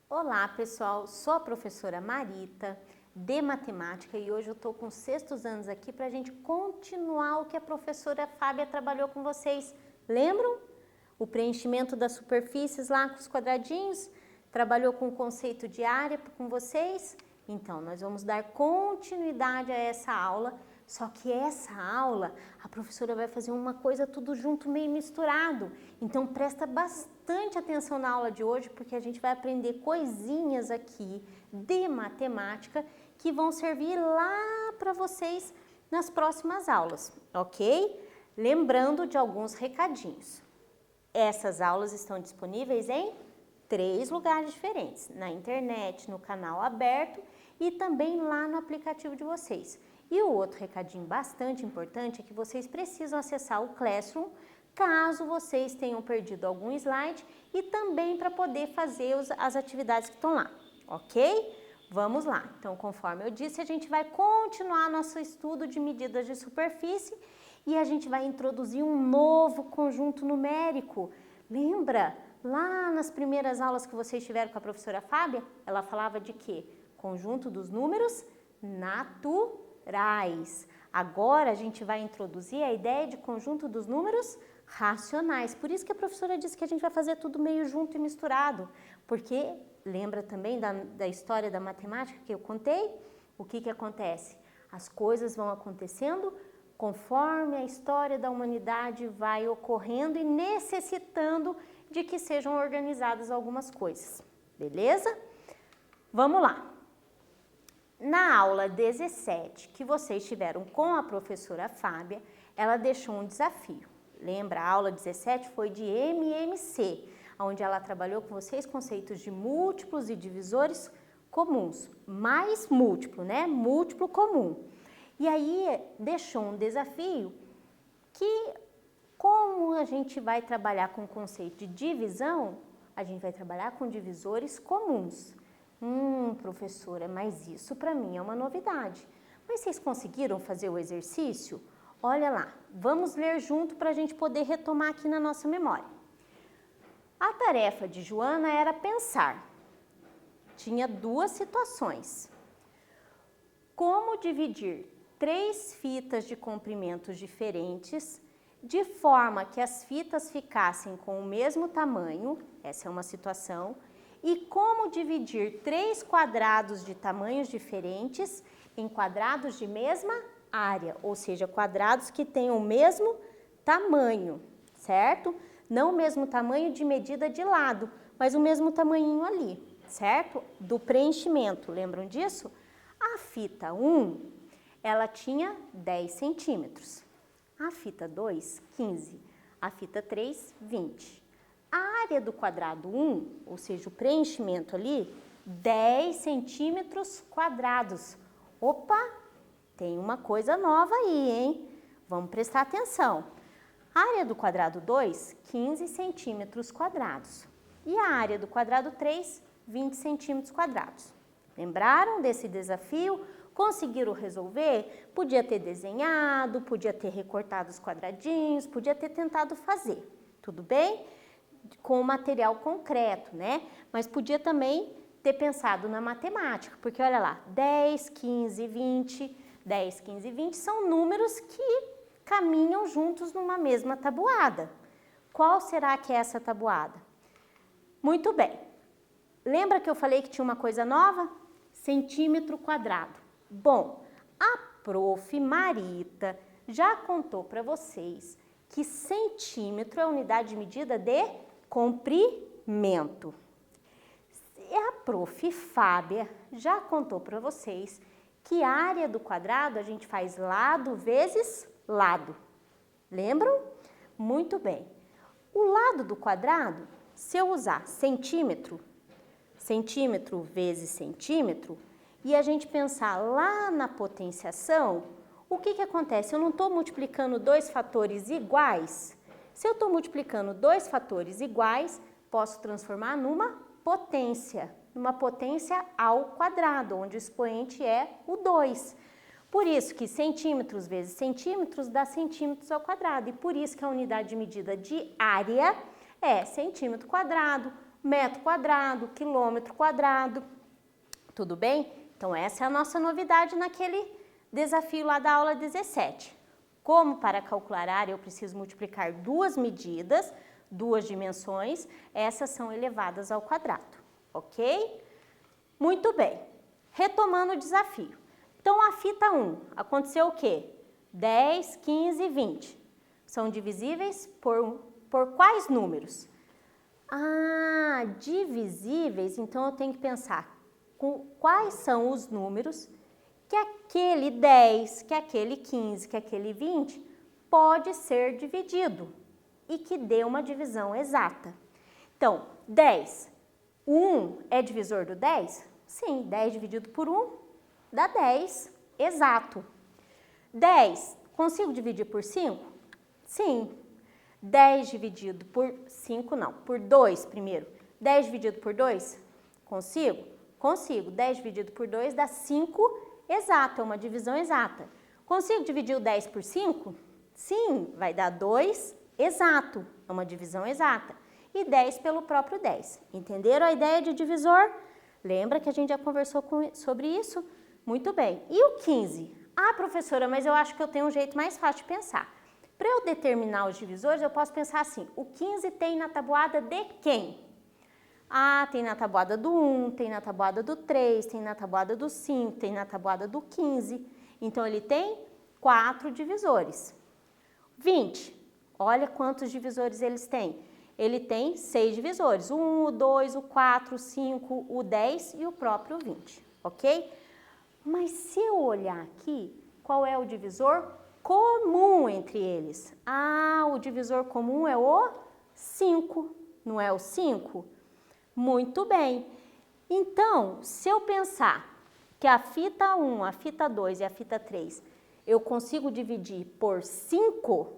Olá pessoal, sou a professora Marita de Matemática e hoje eu estou com os 6º anos aqui para a gente continuar o que a professora Fábia trabalhou com vocês. Lembram? O preenchimento das superfícies lá com os quadradinhos? Trabalhou com o conceito de área com vocês? Então, nós vamos dar continuidade a essa aula, só que essa aula a professora vai fazer uma coisa tudo junto, meio misturado. Então, presta bastante atenção na aula de hoje, porque a gente vai aprender coisinhas aqui de matemática que vão servir lá para vocês nas próximas aulas, ok? Lembrando de alguns recadinhos. Essas aulas estão disponíveis em 3 lugares diferentes, na internet, no canal aberto e também lá no aplicativo de vocês. E o outro recadinho bastante importante é que vocês precisam acessar o Classroom, caso vocês tenham perdido algum slide e também para poder fazer as atividades que estão lá, ok? Vamos lá. Então, conforme eu disse, a gente vai continuar nosso estudo de medidas de superfície e a gente vai introduzir um novo conjunto numérico. Lembra? Lá nas primeiras aulas que vocês tiveram com a professora Fábia, ela falava de quê? Conjunto dos números naturais. Agora a gente vai introduzir a ideia de conjunto dos números racionais. Por isso que a professora disse que a gente vai fazer tudo meio junto e misturado. Porque, lembra também da história da matemática que eu contei? O que acontece? As coisas vão acontecendo conforme a história da humanidade vai ocorrendo e necessitando de que sejam organizadas algumas coisas, beleza? Vamos lá. Na aula 17, que vocês tiveram com a professora Fábia, ela deixou um desafio. Lembra, a aula 17 foi de MMC, onde ela trabalhou com vocês conceitos de múltiplos e divisores comuns, mais múltiplo, né? Múltiplo comum. E aí deixou um desafio que, como a gente vai trabalhar com o conceito de divisão, a gente vai trabalhar com divisores comuns. Professora, mas isso para mim é uma novidade. Mas vocês conseguiram fazer o exercício? Olha lá, vamos ler junto para a gente poder retomar aqui na nossa memória. A tarefa de Joana era pensar. Tinha 2 situações. Como dividir 3 fitas de comprimentos diferentes, de forma que as fitas ficassem com o mesmo tamanho, essa é uma situação, e como dividir 3 quadrados de tamanhos diferentes em quadrados de mesma área, ou seja, quadrados que tenham o mesmo tamanho, certo? Não o mesmo tamanho de medida de lado, mas o mesmo tamanhinho ali, certo? Do preenchimento, lembram disso? A fita 1, ela tinha 10 centímetros. A fita 2, 15. A fita 3, 20. A área do quadrado 1, ou seja, o preenchimento ali, 10 centímetros quadrados. Opa, tem uma coisa nova aí, hein? Vamos prestar atenção. A área do quadrado 2, 15 centímetros quadrados. E a área do quadrado 3, 20 centímetros quadrados. Lembraram desse desafio? Conseguiram resolver? Podia ter desenhado, podia ter recortado os quadradinhos, podia ter tentado fazer, tudo bem? Com material concreto, né? Mas podia também ter pensado na matemática, porque olha lá, 10, 15, 20, 10, 15 e 20 são números que caminham juntos numa mesma tabuada. Qual será que é essa tabuada? Muito bem. Lembra que eu falei que tinha uma coisa nova? Centímetro quadrado. Bom, a prof. Marita já contou para vocês que centímetro é a unidade de medida de comprimento. E a prof. Fábia já contou para vocês que a área do quadrado a gente faz lado vezes lado. Lembram? Muito bem. O lado do quadrado, se eu usar centímetro vezes centímetro, e a gente pensar lá na potenciação, o que acontece? Eu não estou multiplicando 2 fatores iguais? Se eu estou multiplicando 2 fatores iguais, posso transformar numa potência ao quadrado, onde o expoente é o 2. Por isso que centímetros vezes centímetros dá centímetros ao quadrado. E por isso que a unidade de medida de área é centímetro quadrado, metro quadrado, quilômetro quadrado. Tudo bem? Então essa é a nossa novidade naquele desafio lá da aula 17. Como para calcular área eu preciso multiplicar duas medidas, duas dimensões, essas são elevadas ao quadrado, ok? Muito bem. Retomando o desafio. Então, a fita 1, aconteceu o quê? 10, 15 e 20. São divisíveis por quais números? Ah, divisíveis, então eu tenho que pensar com quais são os números que aquele 10, que aquele 15, que aquele 20 pode ser dividido e que dê uma divisão exata. Então, 10, o 1 é divisor do 10? Sim, 10 dividido por 1 dá 10, exato. 10, consigo dividir por 5? Sim. 10 dividido por 5, não, por 2 primeiro. 10 dividido por 2, consigo? Consigo. 10 dividido por 2 dá 5, exato, é uma divisão exata. Consigo dividir o 10 por 5? Sim, vai dar 2, exato, é uma divisão exata. E 10 pelo próprio 10. Entenderam a ideia de divisor? Lembra que a gente já conversou sobre isso? Muito bem. E o 15? Ah, professora, mas eu acho que eu tenho um jeito mais fácil de pensar. Para eu determinar os divisores, eu posso pensar assim, o 15 tem na tabuada de quem? Ah, tem na tabuada do 1, tem na tabuada do 3, tem na tabuada do 5, tem na tabuada do 15. Então, ele tem 4 divisores. 20, olha quantos divisores eles têm. Ele tem 6 divisores, o 1, o 2, o 4, o 5, o 10 e o próprio 20, ok? Mas se eu olhar aqui, qual é o divisor comum entre eles? Ah, o divisor comum é o 5, não é o 5? Muito bem. Então, se eu pensar que a fita 1, a fita 2 e a fita 3, eu consigo dividir por 5,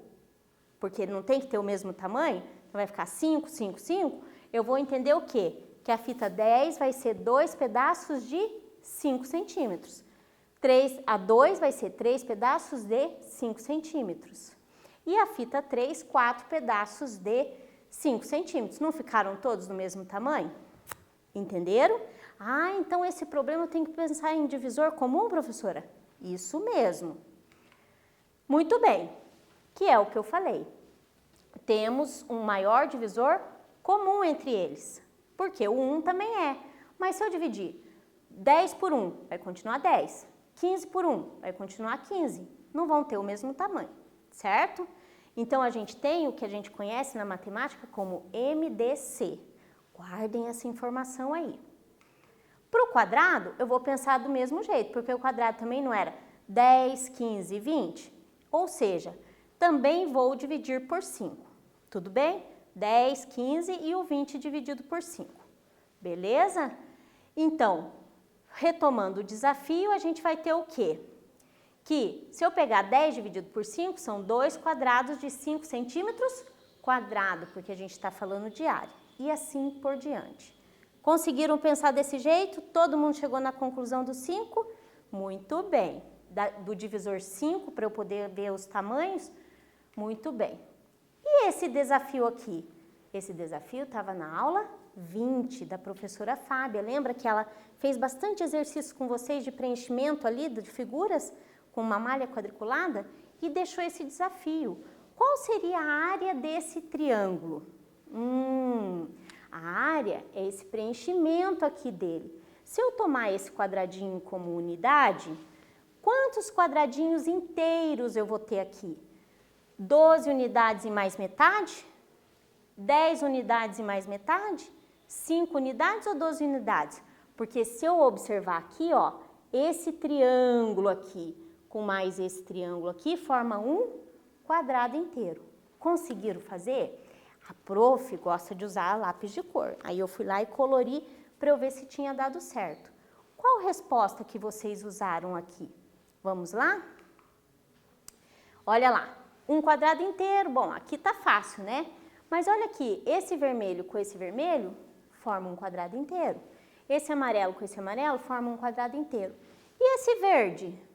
porque não tem que ter o mesmo tamanho, então vai ficar 5, 5, 5, eu vou entender o quê? Que a fita 10 vai ser 2 pedaços de 5 centímetros. A 2 vai ser 3 pedaços de 5 centímetros. E a fita 3, 4 pedaços de 5 centímetros. Não ficaram todos do mesmo tamanho? Entenderam? Ah, então esse problema eu tenho que pensar em divisor comum, professora? Isso mesmo. Muito bem. Que é o que eu falei. Temos um maior divisor comum entre eles. Porque o 1 também é. Mas se eu dividir 10 por 1, vai continuar 10. 15 por 1, vai continuar 15. Não vão ter o mesmo tamanho, certo? Então, a gente tem o que a gente conhece na matemática como MDC. Guardem essa informação aí. Para o quadrado, eu vou pensar do mesmo jeito, porque o quadrado também não era 10, 15 e 20. Ou seja, também vou dividir por 5. Tudo bem? 10, 15 e o 20 dividido por 5. Beleza? Então, retomando o desafio, a gente vai ter o quê? Que se eu pegar 10 dividido por 5, são 2 quadrados de 5 centímetros quadrado, porque a gente está falando de área. E assim por diante. Conseguiram pensar desse jeito? Todo mundo chegou na conclusão do 5? Muito bem. Do divisor 5, para eu poder ver os tamanhos? Muito bem. E esse desafio aqui? Esse desafio estava na aula 20 da professora Fábia. Lembra que ela fez bastante exercício com vocês de preenchimento ali de figuras com uma malha quadriculada e deixou esse desafio. Qual seria a área desse triângulo? A área é esse preenchimento aqui dele. Se eu tomar esse quadradinho como unidade, quantos quadradinhos inteiros eu vou ter aqui? 12 unidades e mais metade? 10 unidades e mais metade? 5 unidades ou 12 unidades? Porque se eu observar aqui, ó, esse triângulo aqui com mais esse triângulo aqui forma um quadrado inteiro. Conseguiram fazer? A prof gosta de usar lápis de cor. Aí eu fui lá e colori para eu ver se tinha dado certo. Qual resposta que vocês usaram aqui? Vamos lá? Olha lá, um quadrado inteiro. Bom, aqui tá fácil, né? Mas olha aqui, esse vermelho com esse vermelho forma um quadrado inteiro. Esse amarelo com esse amarelo forma um quadrado inteiro. E esse verde?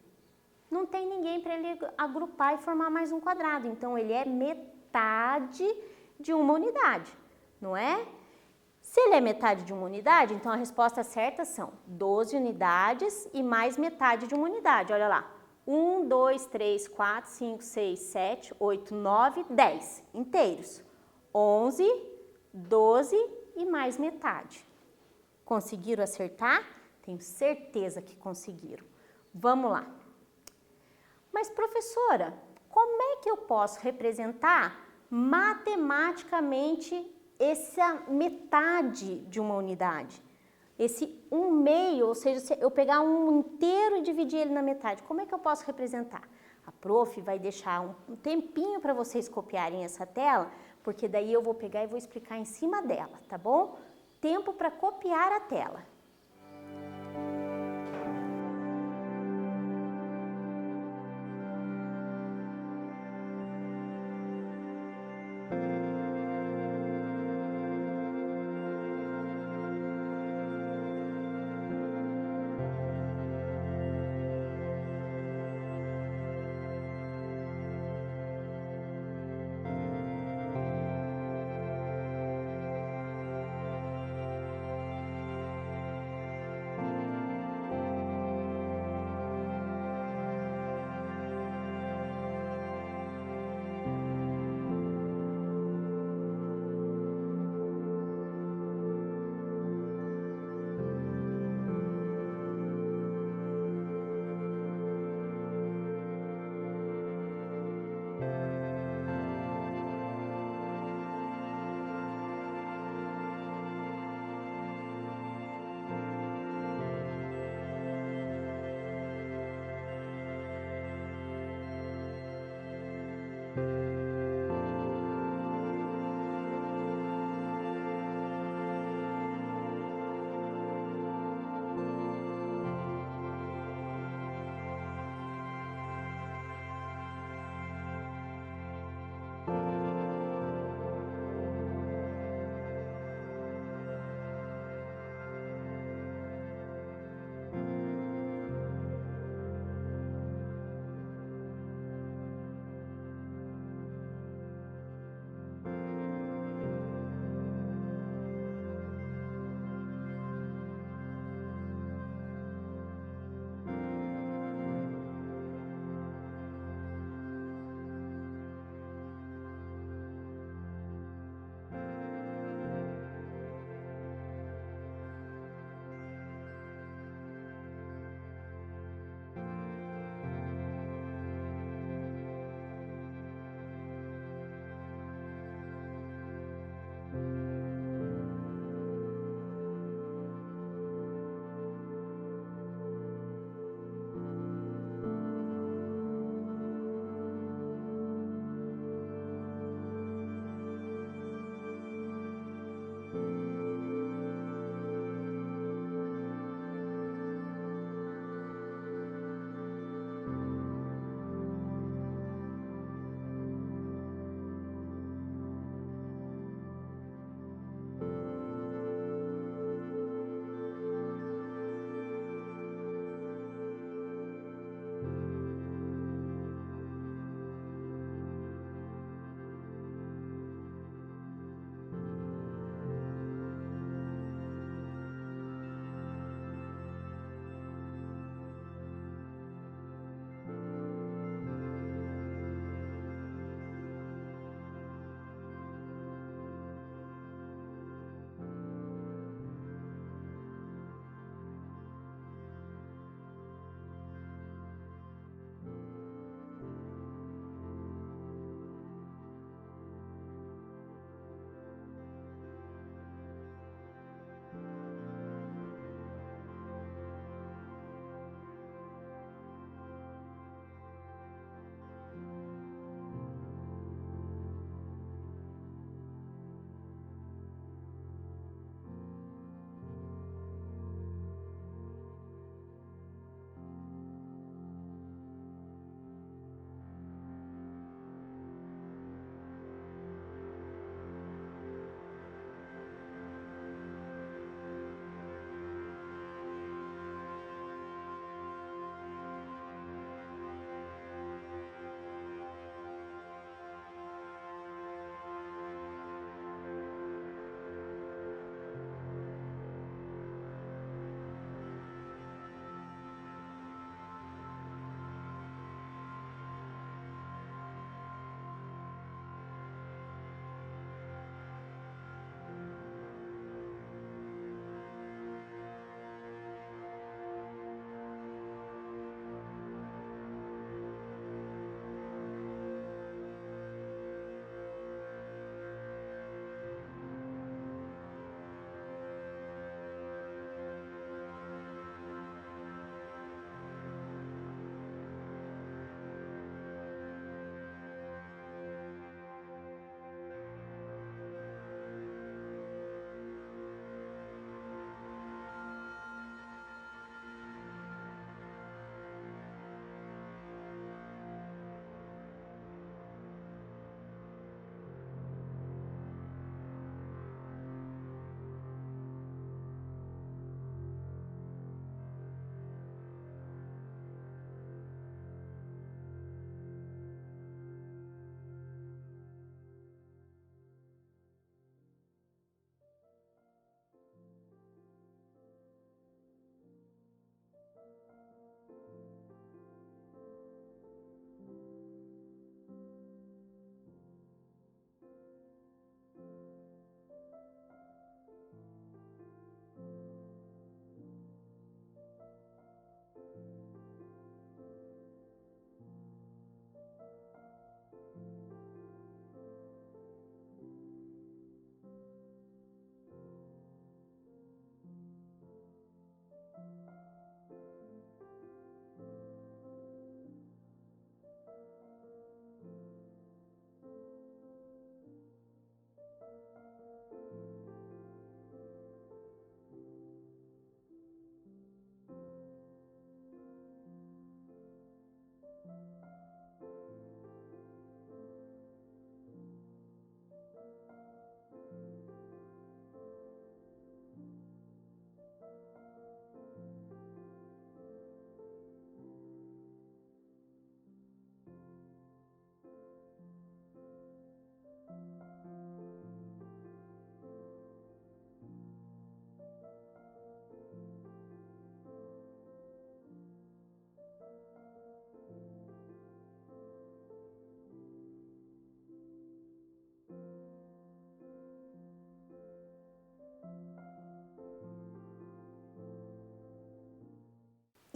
não tem ninguém para ele agrupar e formar mais um quadrado. Então, ele é metade de uma unidade, não é? Se ele é metade de uma unidade, então a resposta certa são 12 unidades e mais metade de uma unidade. Olha lá. 1, 2, 3, 4, 5, 6, 7, 8, 9, 10 inteiros. 11, 12 e mais metade. Conseguiram acertar? Tenho certeza que conseguiram. Vamos lá. Mas, professora, como é que eu posso representar matematicamente essa metade de uma unidade? Esse 1/2, ou seja, se eu pegar um inteiro e dividir ele na metade, como é que eu posso representar? A prof vai deixar um tempinho para vocês copiarem essa tela, porque daí eu vou pegar e vou explicar em cima dela, tá bom? Tempo para copiar a tela.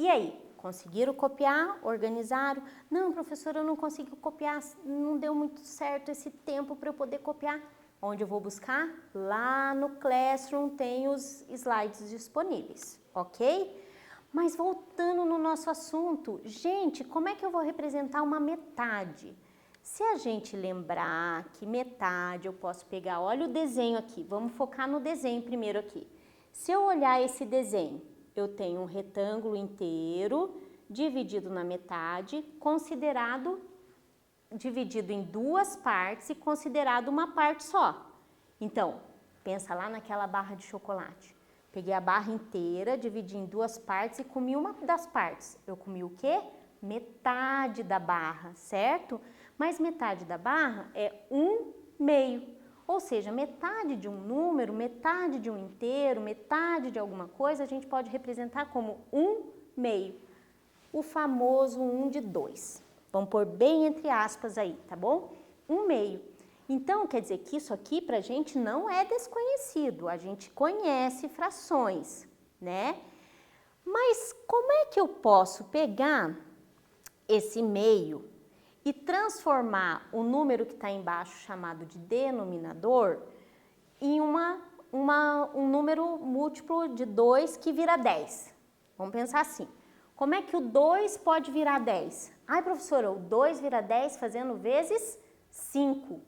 E aí, conseguiram copiar, organizaram? Não, professora, eu não consegui copiar, não deu muito certo esse tempo para eu poder copiar. Onde eu vou buscar? Lá no Classroom tem os slides disponíveis, ok? Mas voltando no nosso assunto, gente, como é que eu vou representar uma metade? Se a gente lembrar que metade eu posso pegar, olha o desenho aqui, vamos focar no desenho primeiro aqui. Se eu olhar esse desenho, eu tenho um retângulo inteiro dividido na metade, dividido em duas partes e considerado uma parte só. Então, pensa lá naquela barra de chocolate. Peguei a barra inteira, dividi em duas partes e comi uma das partes. Eu comi o quê? Metade da barra, certo? Mas metade da barra é 1/2. Ou seja, metade de um número, metade de um inteiro, metade de alguma coisa, a gente pode representar como 1/2. O famoso 1 de 2. Vamos pôr bem entre aspas aí, tá bom? 1/2. Então, quer dizer que isso aqui pra gente não é desconhecido, a gente conhece frações, né? Mas como é que eu posso pegar esse meio e transformar o número que está embaixo, chamado de denominador, em um número múltiplo de 2 que vira 10? Vamos pensar assim. Como é que o 2 pode virar 10? Ai, professora, o 2 vira 10 fazendo vezes 5.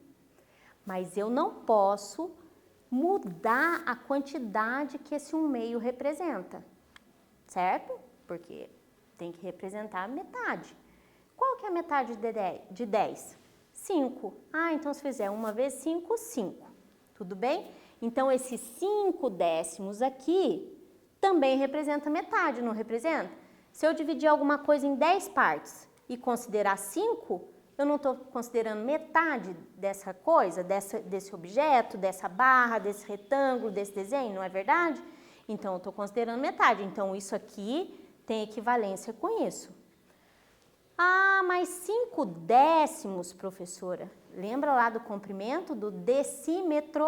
Mas eu não posso mudar a quantidade que esse 1/2 representa, certo? Porque tem que representar a metade. Qual que é a metade de 10? 5. Ah, então se fizer 1 vezes 5, 5. Tudo bem? Então, esses 5 décimos aqui também representa metade, não representa? Se eu dividir alguma coisa em 10 partes e considerar 5, eu não estou considerando metade dessa coisa, desse objeto, dessa barra, desse retângulo, desse desenho, não é verdade? Então, eu estou considerando metade. Então, isso aqui tem equivalência com isso. Ah, mas 5 décimos, professora. Lembra lá do comprimento, do decímetro?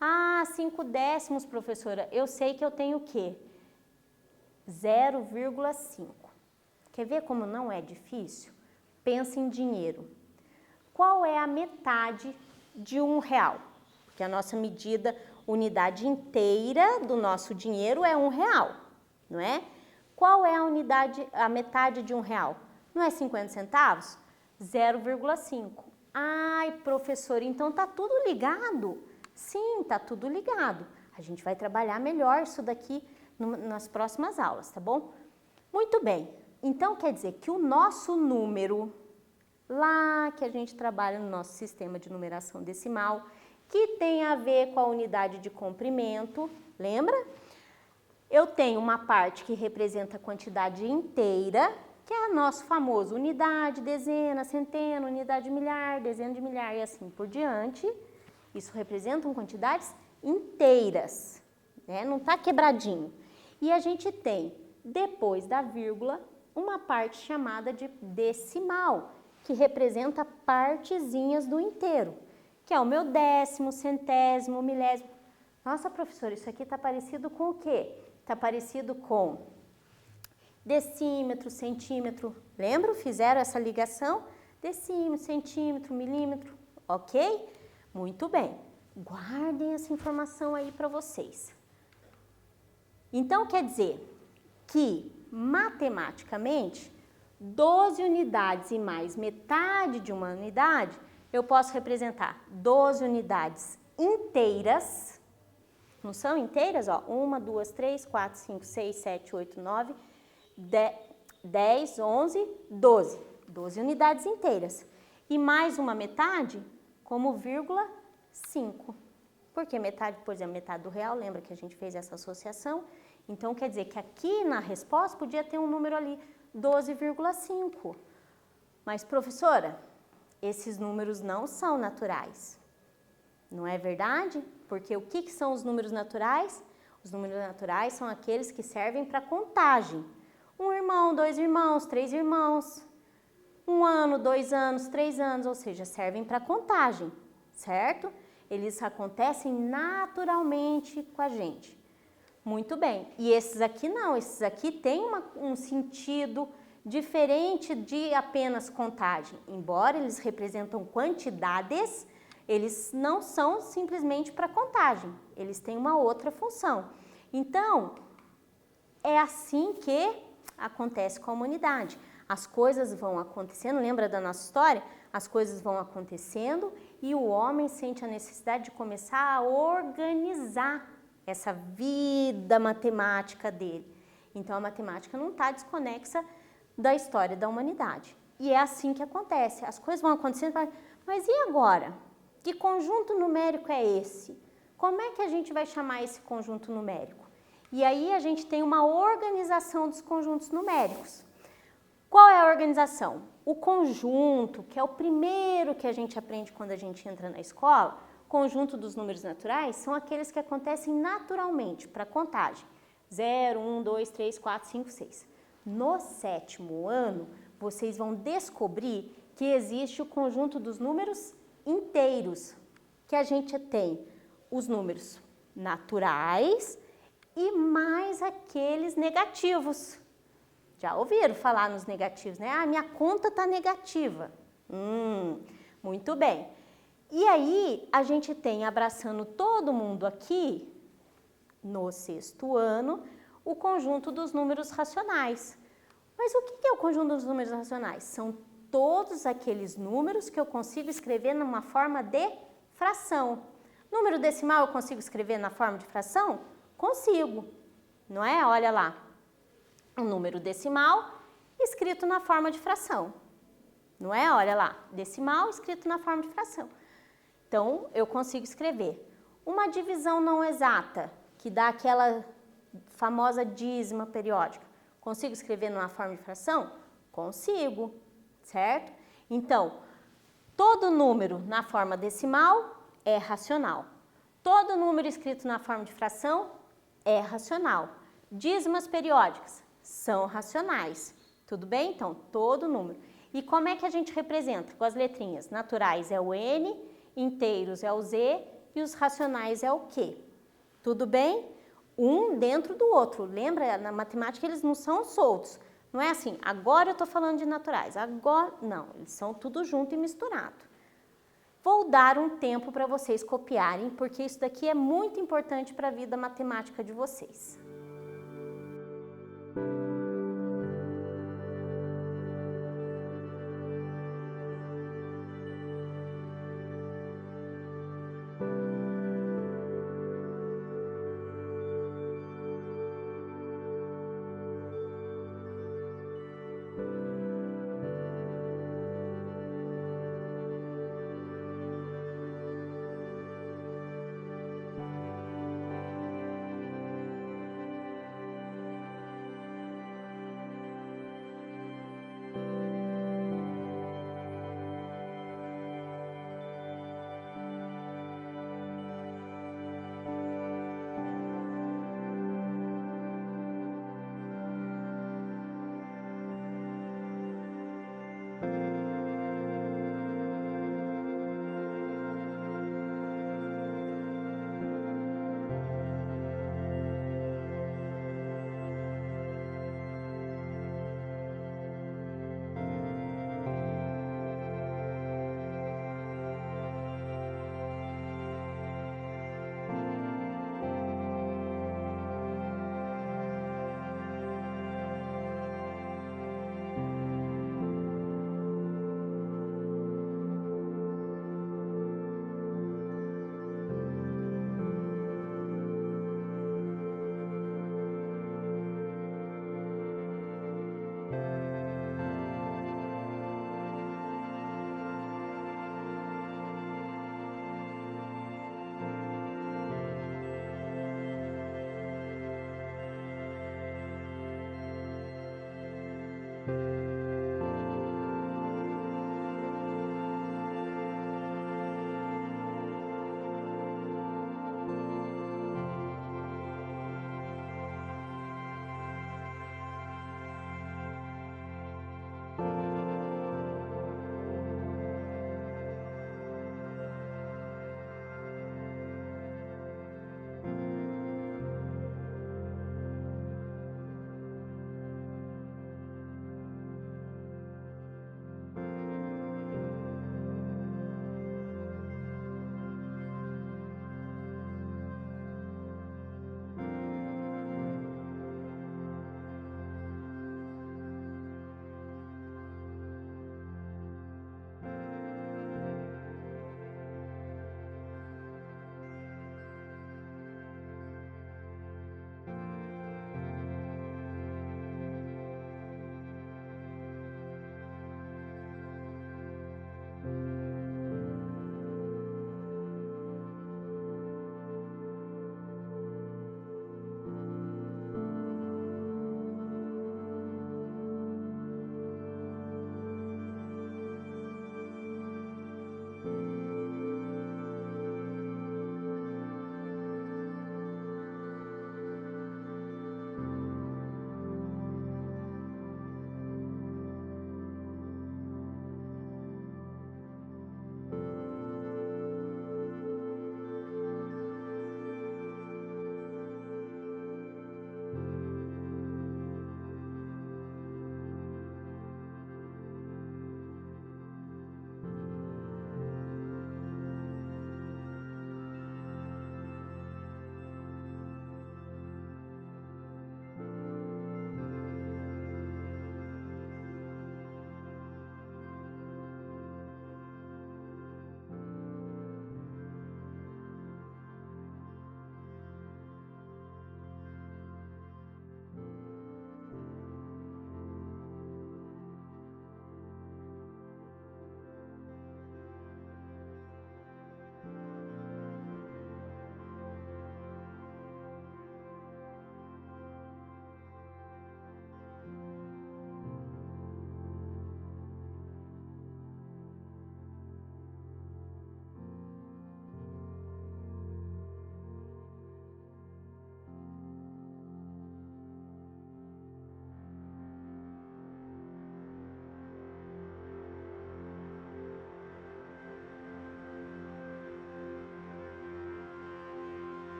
Ah, 5 décimos, professora. Eu sei que eu tenho o quê? 0,5. Quer ver como não é difícil? Pensa em dinheiro. Qual é a metade de R$1? Porque a nossa medida, unidade inteira do nosso dinheiro é R$1, não é? Qual é a metade de R$1? Não é 50 centavos? 0,5. Ai, professora, então tá tudo ligado? Sim, tá tudo ligado. A gente vai trabalhar melhor isso daqui nas próximas aulas, tá bom? Muito bem. Então, quer dizer que o nosso número, lá que a gente trabalha no nosso sistema de numeração decimal, que tem a ver com a unidade de comprimento, lembra? Eu tenho uma parte que representa a quantidade inteira, que é o nosso famoso unidade, dezena, centena, unidade de milhar, dezena de milhar e assim por diante. Isso representam quantidades inteiras, né? Não está quebradinho. E a gente tem, depois da vírgula, uma parte chamada de decimal, que representa partezinhas do inteiro, que é o meu décimo, centésimo, milésimo. Nossa, professora, isso aqui está parecido com o quê? Está parecido com decímetro, centímetro. Lembram? Fizeram essa ligação? Decímetro, centímetro, milímetro, ok? Muito bem. Guardem essa informação aí para vocês. Então, quer dizer que, matematicamente, 12 unidades e mais metade de uma unidade, eu posso representar 12 unidades inteiras. Não são inteiras? Ó, 1, 2, 3, 4, 5, 6, 7, 8, 9, 10, 11, 12. 12 unidades inteiras. E mais uma metade como vírgula 5. Porque metade, por exemplo, metade do real, lembra que a gente fez essa associação? Então, quer dizer que aqui na resposta podia ter um número ali, 12,5. Mas, professora, esses números não são naturais. Não é verdade? Porque o que são os números naturais? Os números naturais são aqueles que servem para contagem. 1 irmão, 2 irmãos, 3 irmãos, 1 ano, 2 anos, 3 anos, ou seja, servem para contagem, certo? Eles acontecem naturalmente com a gente. Muito bem. E esses aqui não, esses aqui têm um sentido diferente de apenas contagem. Embora eles representam quantidades, eles não são simplesmente para contagem, eles têm uma outra função. Então, é assim que acontece com a humanidade. As coisas vão acontecendo, lembra da nossa história? As coisas vão acontecendo e o homem sente a necessidade de começar a organizar essa vida matemática dele. Então, a matemática não está desconexa da história da humanidade. E é assim que acontece. As coisas vão acontecendo, mas e agora? Que conjunto numérico é esse? Como é que a gente vai chamar esse conjunto numérico? E aí a gente tem uma organização dos conjuntos numéricos. Qual é a organização? O conjunto, que é o primeiro que a gente aprende quando a gente entra na escola, conjunto dos números naturais, são aqueles que acontecem naturalmente para contagem. 0, 1, 2, 3, 4, 5, 6. No 7º ano, vocês vão descobrir que existe o conjunto dos números inteiros, que a gente tem os números naturais e mais aqueles negativos. Já ouviram falar nos negativos, né? Ah, minha conta está negativa. Muito bem. E aí, a gente tem, abraçando todo mundo aqui, no 6º ano, o conjunto dos números racionais. Mas o que é o conjunto dos números racionais? São todos aqueles números que eu consigo escrever numa forma de fração. Número decimal eu consigo escrever na forma de fração? Consigo, não é? Olha lá, um número decimal escrito na forma de fração, não é? Olha lá, decimal escrito na forma de fração. Então, eu consigo escrever uma divisão não exata, que dá aquela famosa dízima periódica. Consigo escrever numa forma de fração? Consigo, certo? Então, todo número na forma decimal é racional. Todo número escrito na forma de fração é racional. Dízimas periódicas são racionais. Tudo bem? Então, todo número. E como é que a gente representa? Com as letrinhas. Naturais é o N, inteiros é o Z e os racionais é o Q. Tudo bem? Um dentro do outro. Lembra? Na matemática eles não são soltos. Não é assim, agora eu estou falando de naturais, agora... Não, eles são tudo junto e misturado. Vou dar um tempo para vocês copiarem, porque isso daqui é muito importante para a vida matemática de vocês.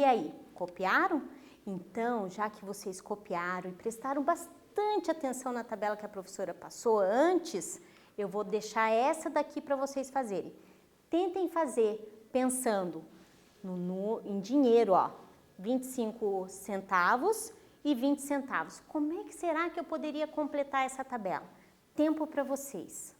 E aí, copiaram? Então, já que vocês copiaram e prestaram bastante atenção na tabela que a professora passou antes, eu vou deixar essa daqui para vocês fazerem. Tentem fazer pensando em dinheiro, ó, 25 centavos e 20 centavos. Como é que será que eu poderia completar essa tabela? Tempo para vocês.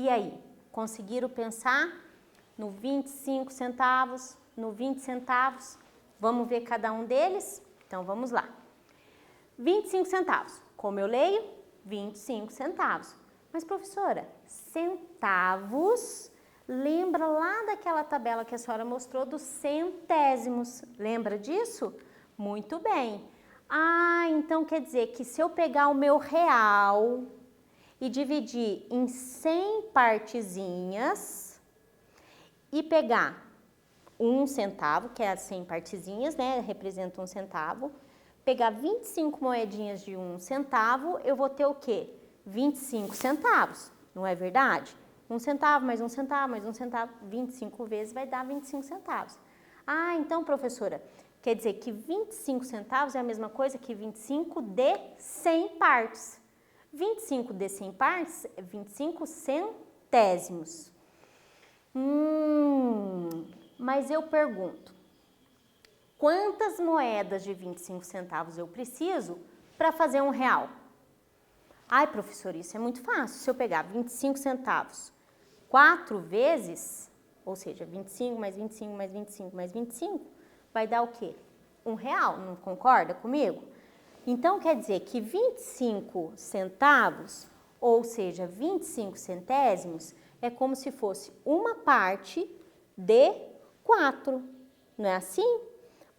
E aí, conseguiram pensar no 25 centavos, no 20 centavos? Vamos ver cada um deles? Então, vamos lá. 25 centavos. Como eu leio? 25 centavos. Mas, professora, centavos, lembra lá daquela tabela que a senhora mostrou dos centésimos. Lembra disso? Muito bem. Ah, então quer dizer que se eu pegar o meu real e dividir em 100 partezinhas e pegar 1 centavo, que é as 100 partezinhas, né, representa 1 centavo, pegar 25 moedinhas de 1 centavo, eu vou ter o quê? 25 centavos, não é verdade? 1 centavo, mais 1 centavo, mais 1 centavo, 25 vezes vai dar 25 centavos. Ah, então, professora, quer dizer que 25 centavos é a mesma coisa que 25 de 100 partes. 25 de 100 partes é 25 centésimos. Mas eu pergunto, quantas moedas de 25 centavos eu preciso para fazer um real? Ai, professor, isso é muito fácil. Se eu pegar 25 centavos 4 vezes, ou seja, 25 mais 25 mais 25 mais 25, vai dar o quê? Um real, não concorda comigo? Então, quer dizer que 25 centavos, ou seja, 25 centésimos, é como se fosse uma parte de 4, não é assim?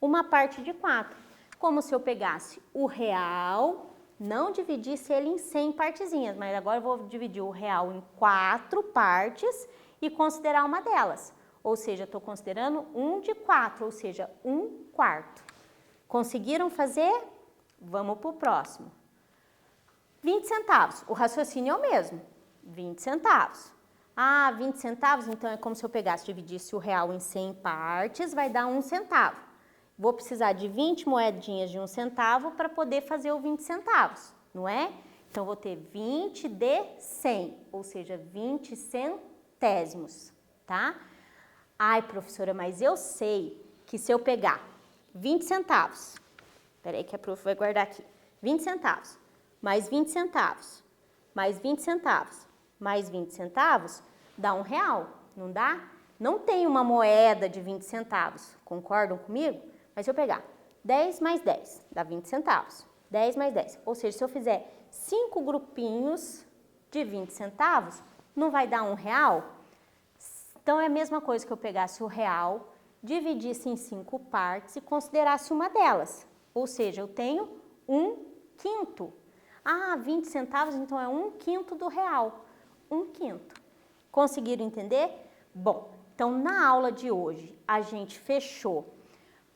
Uma parte de 4. Como se eu pegasse o real, não dividisse ele em 100 partezinhas, mas agora eu vou dividir o real em 4 partes e considerar uma delas. Ou seja, estou considerando 1 de 4, ou seja, 1/4. Conseguiram fazer? Vamos para o próximo. 20 centavos, o raciocínio é o mesmo, 20 centavos. Ah, 20 centavos, então é como se eu pegasse e dividisse o real em 100 partes, vai dar 1 centavo. Vou precisar de 20 moedinhas de 1 centavo para poder fazer o 20 centavos, não é? Então, vou ter 20 de 100, ou seja, 20 centésimos, tá? Ai, professora, mas eu sei que se eu pegar 20 centavos, peraí que a prof vai guardar aqui, 20 centavos, mais 20 centavos, mais 20 centavos, mais 20 centavos, dá um real, não dá? Não tem uma moeda de 20 centavos, concordam comigo? Mas se eu pegar 10 mais 10, dá 20 centavos, 10 mais 10, ou seja, se eu fizer 5 grupinhos de 20 centavos, não vai dar um real? Então, é a mesma coisa que eu pegasse o real, dividisse em 5 partes e considerasse uma delas, ou seja, eu tenho 1/5. Ah, 20 centavos, então é 1/5 do real, 1/5. Conseguiram entender? Bom, então na aula de hoje a gente fechou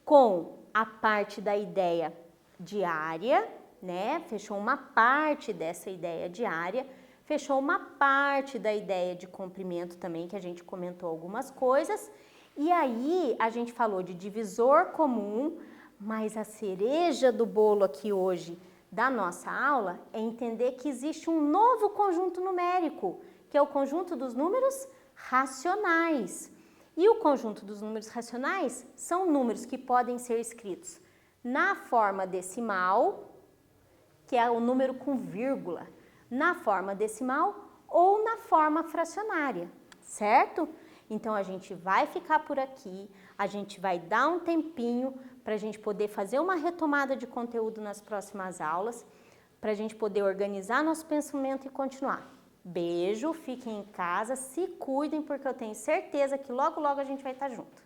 com a parte da ideia diária, né? Fechou uma parte dessa ideia diária, fechou uma parte da ideia de comprimento também, que a gente comentou algumas coisas, e aí a gente falou de divisor comum, mas a cereja do bolo aqui hoje da nossa aula é entender que existe um novo conjunto numérico, que é o conjunto dos números racionais. E o conjunto dos números racionais são números que podem ser escritos na forma decimal, que é o número com vírgula, na forma decimal ou na forma fracionária, certo? Então, a gente vai ficar por aqui, a gente vai dar um tempinho para a gente poder fazer uma retomada de conteúdo nas próximas aulas, para a gente poder organizar nosso pensamento e continuar. Beijo, fiquem em casa, se cuidem, porque eu tenho certeza que logo, logo a gente vai estar junto.